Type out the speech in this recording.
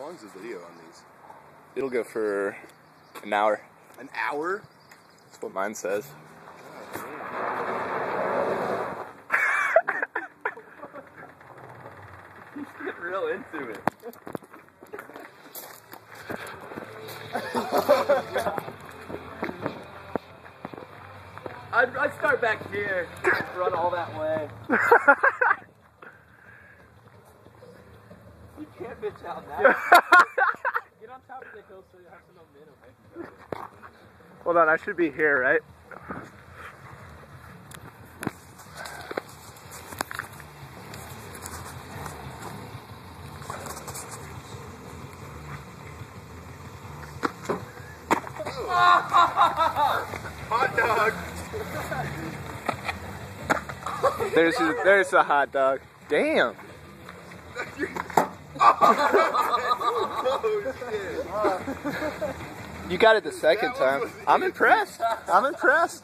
long's the video on these? It'll go for an hour. An hour? That's what mine says. He's getting real into it. I'd start back here, run all that way. You can't bitch out now. Get on top of the hill so you have some momentum. Hold on, I should be here, right? Hot dog! There's a hot dog. Damn. Oh shit! You got it the second time. I'm impressed. I'm impressed.